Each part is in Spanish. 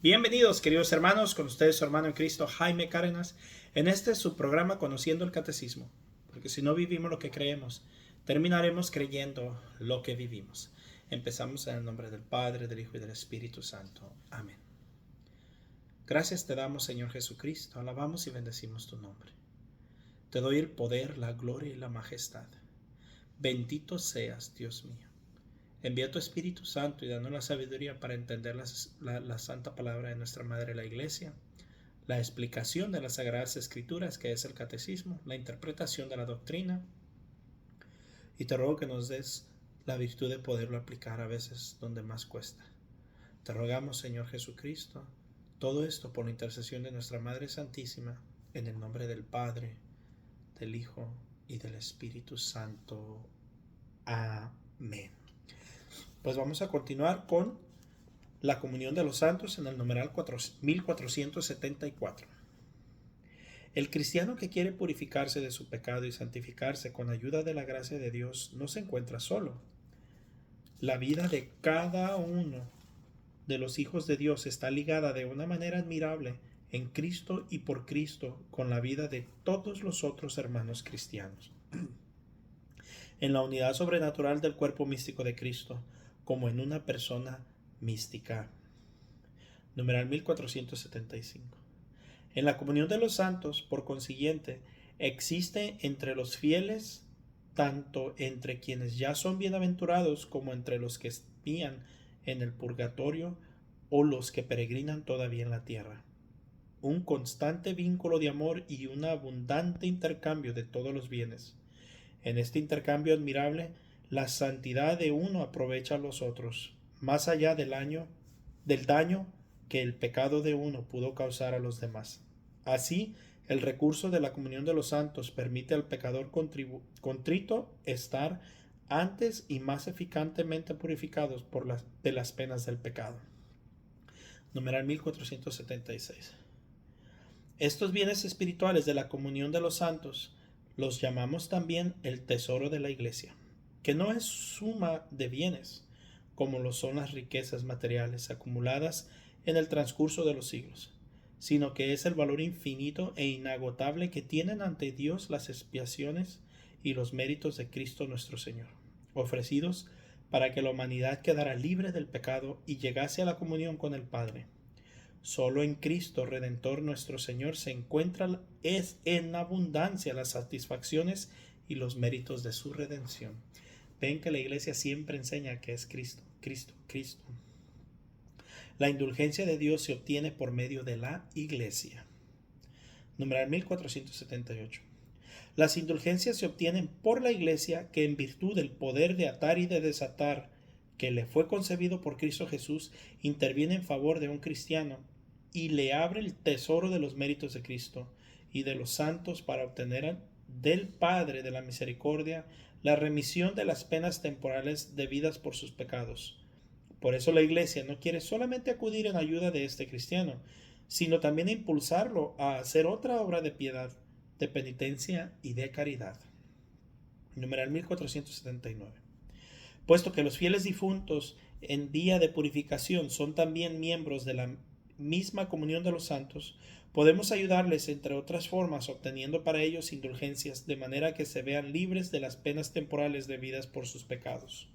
Bienvenidos, queridos hermanos, con ustedes su hermano en Cristo, Jaime Cárdenas, en este su programa Conociendo el Catecismo, porque si no vivimos lo que creemos, terminaremos creyendo lo que vivimos. Empezamos en el nombre del Padre, del Hijo y del Espíritu Santo. Amén. Gracias te damos, Señor Jesucristo, alabamos y bendecimos tu nombre. Te doy el poder, la gloria y la majestad. Bendito seas, Dios mío. Envía tu Espíritu Santo y danos la sabiduría para entender la santa palabra de nuestra Madre la Iglesia, la explicación de las Sagradas Escrituras, que es el Catecismo, la interpretación de la doctrina, y te ruego que nos des la virtud de poderlo aplicar a veces donde más cuesta. Te rogamos, Señor Jesucristo, todo esto por la intercesión de nuestra Madre Santísima, en el nombre del Padre, del Hijo y del Espíritu Santo. Amén. Pues vamos a continuar con la comunión de los santos en el numeral 1474. El cristiano que quiere purificarse de su pecado y santificarse con ayuda de la gracia de Dios no se encuentra solo. La vida de cada uno de los hijos de Dios está ligada de una manera admirable en Cristo y por Cristo con la vida de todos los otros hermanos cristianos. En la unidad sobrenatural del cuerpo místico de Cristo, como en una persona mística. Numeral 1475. En la comunión de los santos, por consiguiente, existe entre los fieles, tanto entre quienes ya son bienaventurados como entre los que espían en el purgatorio o los que peregrinan todavía en la tierra, un constante vínculo de amor y un abundante intercambio de todos los bienes. En este intercambio admirable, la santidad de uno aprovecha a los otros, más allá del daño que el pecado de uno pudo causar a los demás. Así, el recurso de la comunión de los santos permite al pecador contrito estar antes y más eficacemente purificados de las penas del pecado. Numeral 1476. Estos bienes espirituales de la comunión de los santos los llamamos también el tesoro de la Iglesia, que no es suma de bienes, como lo son las riquezas materiales acumuladas en el transcurso de los siglos, sino que es el valor infinito e inagotable que tienen ante Dios las expiaciones y los méritos de Cristo nuestro Señor, ofrecidos para que la humanidad quedara libre del pecado y llegase a la comunión con el Padre. Solo en Cristo Redentor nuestro Señor se encuentra en abundancia las satisfacciones y los méritos de su redención. Ven que la Iglesia siempre enseña que es Cristo, Cristo, Cristo. La indulgencia de Dios se obtiene por medio de la Iglesia. Numeral 1478. Las indulgencias se obtienen por la Iglesia, que en virtud del poder de atar y de desatar que le fue concebido por Cristo Jesús, interviene en favor de un cristiano y le abre el tesoro de los méritos de Cristo y de los santos para obtener del Padre de la misericordia la remisión de las penas temporales debidas por sus pecados. Por eso la Iglesia no quiere solamente acudir en ayuda de este cristiano, sino también impulsarlo a hacer otra obra de piedad, de penitencia y de caridad. Numeral 1479. Puesto que los fieles difuntos en día de purificación son también miembros de la misma comunión de los santos, podemos ayudarles entre otras formas obteniendo para ellos indulgencias de manera que se vean libres de las penas temporales debidas por sus pecados.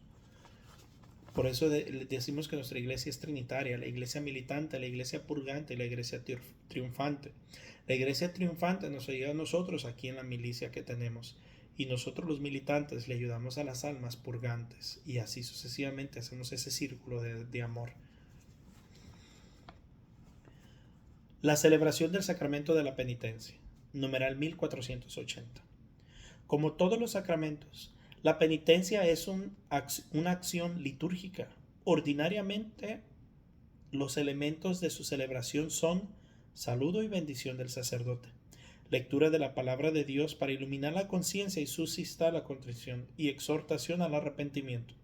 Por eso decimos que nuestra iglesia es trinitaria, la iglesia militante, la iglesia purgante y la iglesia triunfante. La iglesia triunfante nos ayuda a nosotros aquí en la milicia que tenemos, y nosotros los militantes le ayudamos a las almas purgantes, y así sucesivamente hacemos ese círculo de amor. La celebración del sacramento de la penitencia. Numeral 1480. Como todos los sacramentos, la penitencia es una acción litúrgica. Ordinariamente, los elementos de su celebración son saludo y bendición del sacerdote, lectura de la palabra de Dios para iluminar la conciencia y suscitar la contrición y exhortación al arrepentimiento,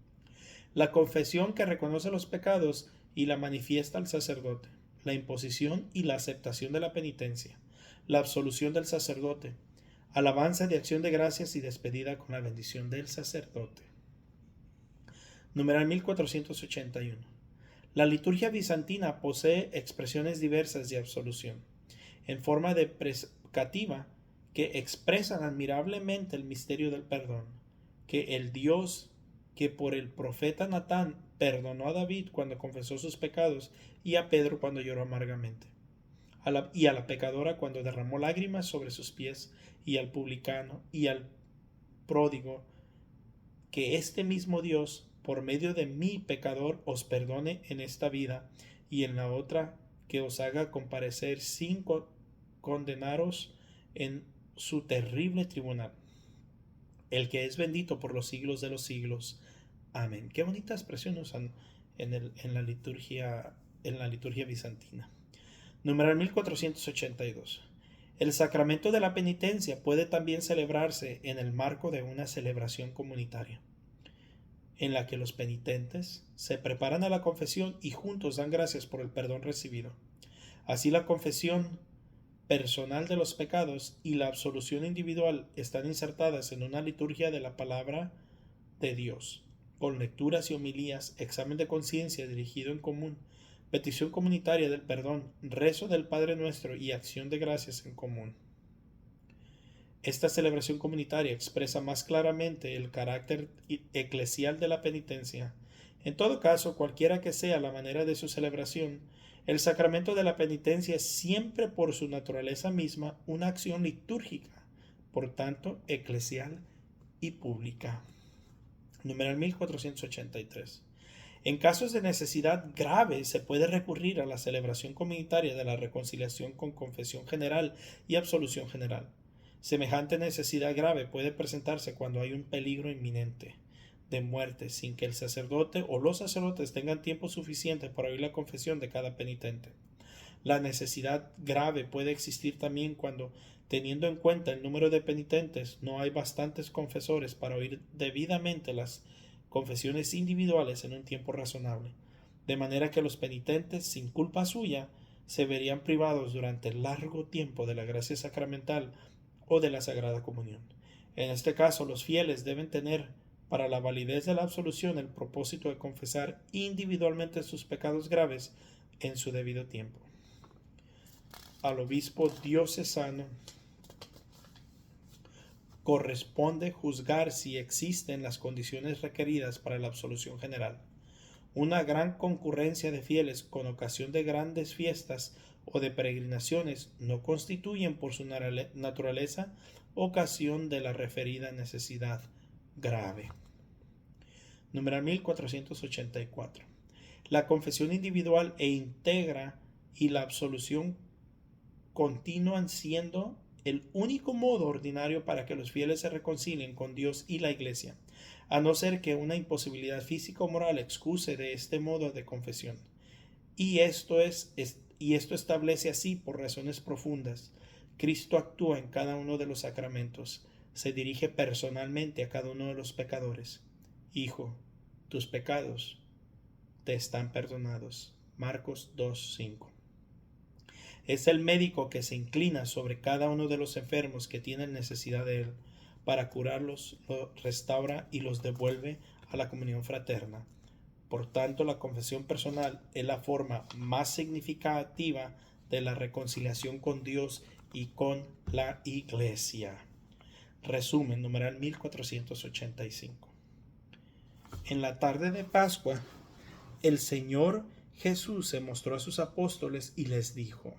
la confesión que reconoce los pecados y la manifiesta al sacerdote, la imposición y la aceptación de la penitencia, la absolución del sacerdote, alabanza de acción de gracias y despedida con la bendición del sacerdote. Numeral 1481. La liturgia bizantina posee expresiones diversas de absolución, en forma deprecativa, que expresan admirablemente el misterio del perdón, que el Dios que por el profeta Natán perdonó a David cuando confesó sus pecados y a Pedro cuando lloró amargamente, y a la pecadora cuando derramó lágrimas sobre sus pies, y al publicano y al pródigo, que este mismo Dios, por medio de mí pecador, os perdone en esta vida y en la otra, que os haga comparecer sin condenaros en su terrible tribunal, el que es bendito por los siglos de los siglos. Amén. Qué bonita expresión usan en la liturgia bizantina. Numeral 1482. El sacramento de la penitencia puede también celebrarse en el marco de una celebración comunitaria, en la que los penitentes se preparan a la confesión y juntos dan gracias por el perdón recibido. Así, la confesión personal de los pecados y la absolución individual están insertadas en una liturgia de la palabra de Dios, con lecturas y homilías, examen de conciencia dirigido en común, petición comunitaria del perdón, rezo del Padre Nuestro y acción de gracias en común. Esta celebración comunitaria expresa más claramente el carácter eclesial de la penitencia. En todo caso, cualquiera que sea la manera de su celebración, el sacramento de la penitencia es siempre por su naturaleza misma una acción litúrgica, por tanto, eclesial y pública. Numeral 1483. En casos de necesidad grave se puede recurrir a la celebración comunitaria de la reconciliación con confesión general y absolución general. Semejante necesidad grave puede presentarse cuando hay un peligro inminente de muerte sin que el sacerdote o los sacerdotes tengan tiempo suficiente para oír la confesión de cada penitente. La necesidad grave puede existir también cuando, teniendo en cuenta el número de penitentes, no hay bastantes confesores para oír debidamente las confesiones individuales en un tiempo razonable, de manera que los penitentes, sin culpa suya, se verían privados durante largo tiempo de la gracia sacramental o de la Sagrada Comunión. En este caso, los fieles deben tener para la validez de la absolución el propósito de confesar individualmente sus pecados graves en su debido tiempo. Al obispo diocesano corresponde juzgar si existen las condiciones requeridas para la absolución general. Una gran concurrencia de fieles con ocasión de grandes fiestas o de peregrinaciones no constituyen por su naturaleza ocasión de la referida necesidad grave. Numeral 1484. La confesión individual e íntegra y la absolución continúan siendo el único modo ordinario para que los fieles se reconcilien con Dios y la Iglesia, a no ser que una imposibilidad física o moral excuse de este modo de confesión. Y esto establece así por razones profundas. Cristo actúa en cada uno de los sacramentos, se dirige personalmente a cada uno de los pecadores. Hijo, tus pecados te están perdonados. Marcos 2:5. Es el médico que se inclina sobre cada uno de los enfermos que tienen necesidad de él, para curarlos, los restaura y los devuelve a la comunión fraterna. Por tanto, la confesión personal es la forma más significativa de la reconciliación con Dios y con la Iglesia. Resumen, numeral 1485. En la tarde de Pascua, el Señor Jesús se mostró a sus apóstoles y les dijo: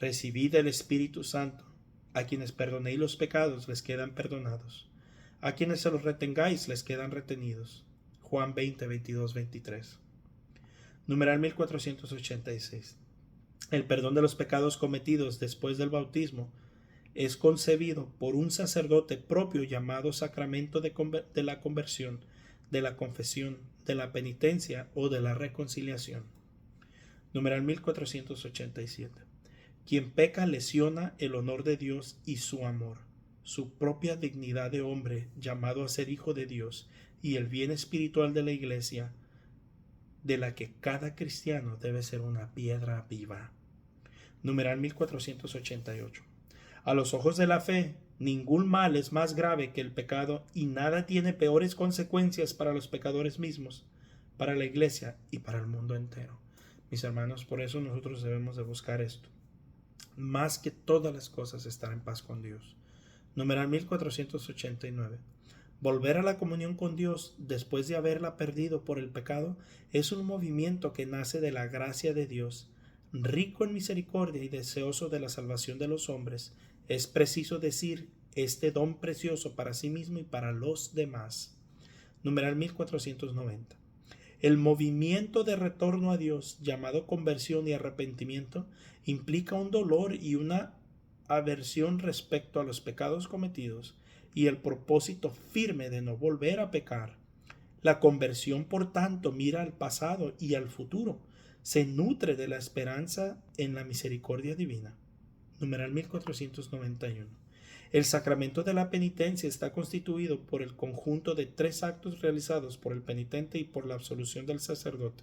recibid el Espíritu Santo. A quienes perdonéis los pecados les quedan perdonados. A quienes se los retengáis les quedan retenidos. Juan 20, 22, 23. Numeral 1486. El perdón de los pecados cometidos después del bautismo es concebido por un sacerdote propio llamado sacramento de la conversión, de la confesión, de la penitencia o de la reconciliación. Numeral 1487. Quien peca lesiona el honor de Dios y su amor, su propia dignidad de hombre llamado a ser hijo de Dios y el bien espiritual de la Iglesia, de la que cada cristiano debe ser una piedra viva. Numeral 1488. A los ojos de la fe, ningún mal es más grave que el pecado y nada tiene peores consecuencias para los pecadores mismos para la iglesia y para el mundo entero. Mis hermanos, por eso nosotros debemos de buscar esto. Más que todas las cosas, estar en paz con Dios. Numeral 1489. Volver a la comunión con Dios después de haberla perdido por el pecado es un movimiento que nace de la gracia de Dios, rico en misericordia y deseoso de la salvación de los hombres. Es preciso decir este don precioso para sí mismo y para los demás. Numeral 1490. El movimiento de retorno a Dios, llamado conversión y arrepentimiento, implica un dolor y una aversión respecto a los pecados cometidos y el propósito firme de no volver a pecar. La conversión, por tanto, mira al pasado y al futuro. Se nutre de la esperanza en la misericordia divina. Numeral 1491. El sacramento de la penitencia está constituido por el conjunto de 3 actos realizados por el penitente y por la absolución del sacerdote.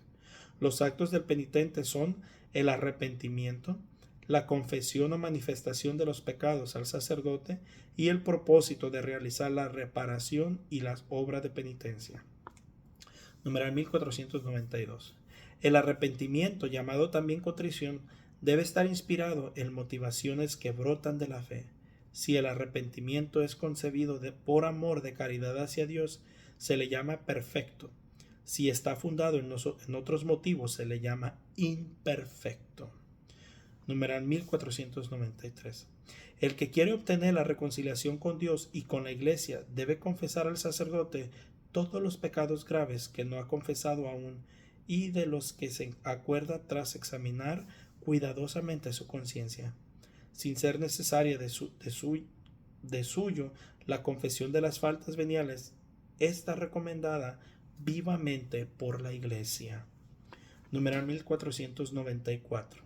Los actos del penitente son el arrepentimiento, la confesión o manifestación de los pecados al sacerdote y el propósito de realizar la reparación y las obras de penitencia. Numeral 1492. El arrepentimiento, llamado también contrición, debe estar inspirado en motivaciones que brotan de la fe. Si el arrepentimiento es concebido por amor de caridad hacia Dios, se le llama perfecto. Si está fundado en otros motivos, se le llama imperfecto. Numeral 1493. El que quiere obtener la reconciliación con Dios y con la Iglesia debe confesar al sacerdote todos los pecados graves que no ha confesado aún y de los que se acuerda tras examinar cuidadosamente su conciencia. Sin ser necesaria de suyo la confesión de las faltas veniales, está recomendada vivamente por la Iglesia. Numeral 1494.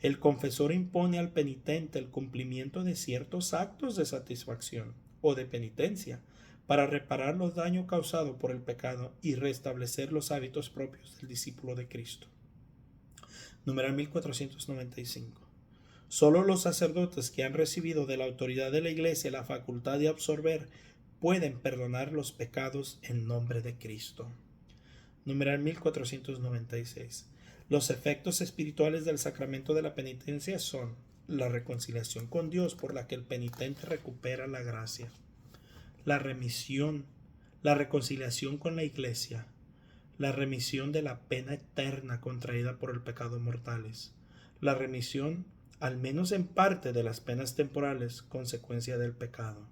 El confesor impone al penitente el cumplimiento de ciertos actos de satisfacción o de penitencia para reparar los daños causados por el pecado y restablecer los hábitos propios del discípulo de Cristo. Numeral 1495. Solo los sacerdotes que han recibido de la autoridad de la Iglesia la facultad de absorber pueden perdonar los pecados en nombre de Cristo. Numeral 1496. Los efectos espirituales del sacramento de la penitencia son la reconciliación con Dios por la que el penitente recupera la gracia, la remisión, la reconciliación con la Iglesia, la remisión de la pena eterna contraída por el pecado mortales, la remisión, al menos en parte, de las penas temporales consecuencia del pecado,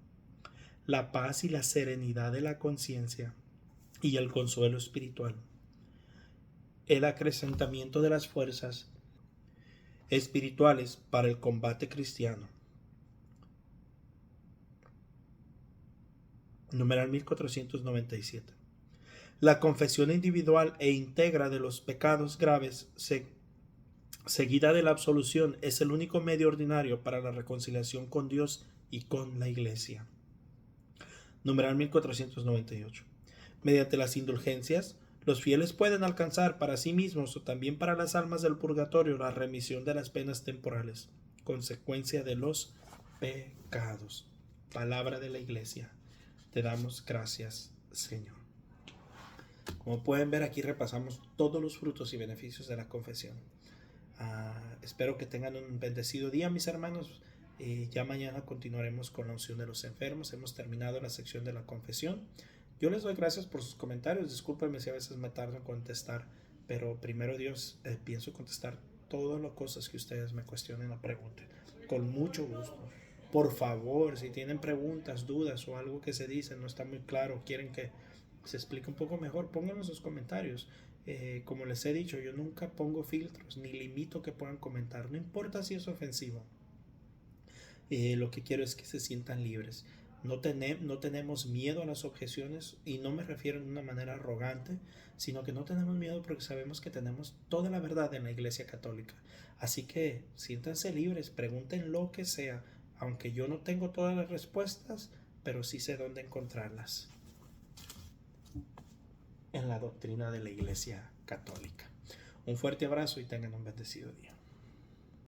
la paz y la serenidad de la conciencia y el consuelo espiritual, el acrecentamiento de las fuerzas espirituales para el combate cristiano. Numeral 1497. La confesión individual e íntegra de los pecados graves seguida de la absolución es el único medio ordinario para la reconciliación con Dios y con la Iglesia. Numeral 1498. Mediante las indulgencias, los fieles pueden alcanzar para sí mismos o también para las almas del purgatorio la remisión de las penas temporales, consecuencia de los pecados. Palabra de la Iglesia. Te damos gracias, Señor. Como pueden ver, aquí repasamos todos los frutos y beneficios de la confesión. Espero que tengan un bendecido día, mis hermanos. Ya mañana continuaremos con la unción de los enfermos. Hemos terminado la sección de la confesión. Yo les doy gracias por sus comentarios. Discúlpenme si a veces me tardo en contestar, pero primero Dios, pienso contestar todas las cosas que ustedes me cuestionen o pregunten. Con mucho gusto. Por favor, si tienen preguntas, dudas o algo que se dice no está muy claro, quieren que se explique un poco mejor, pónganlo en sus comentarios. Como les he dicho, yo nunca pongo filtros ni limito que puedan comentar, no importa si es ofensivo. Lo que quiero es que se sientan libres. No tenemos miedo a las objeciones, y no me refiero de una manera arrogante, sino que no tenemos miedo porque sabemos que tenemos toda la verdad en la Iglesia Católica. Así que siéntanse libres, pregunten lo que sea, aunque yo no tengo todas las respuestas, pero sí sé dónde encontrarlas en la doctrina de la Iglesia Católica. Un fuerte abrazo y tengan un bendecido día.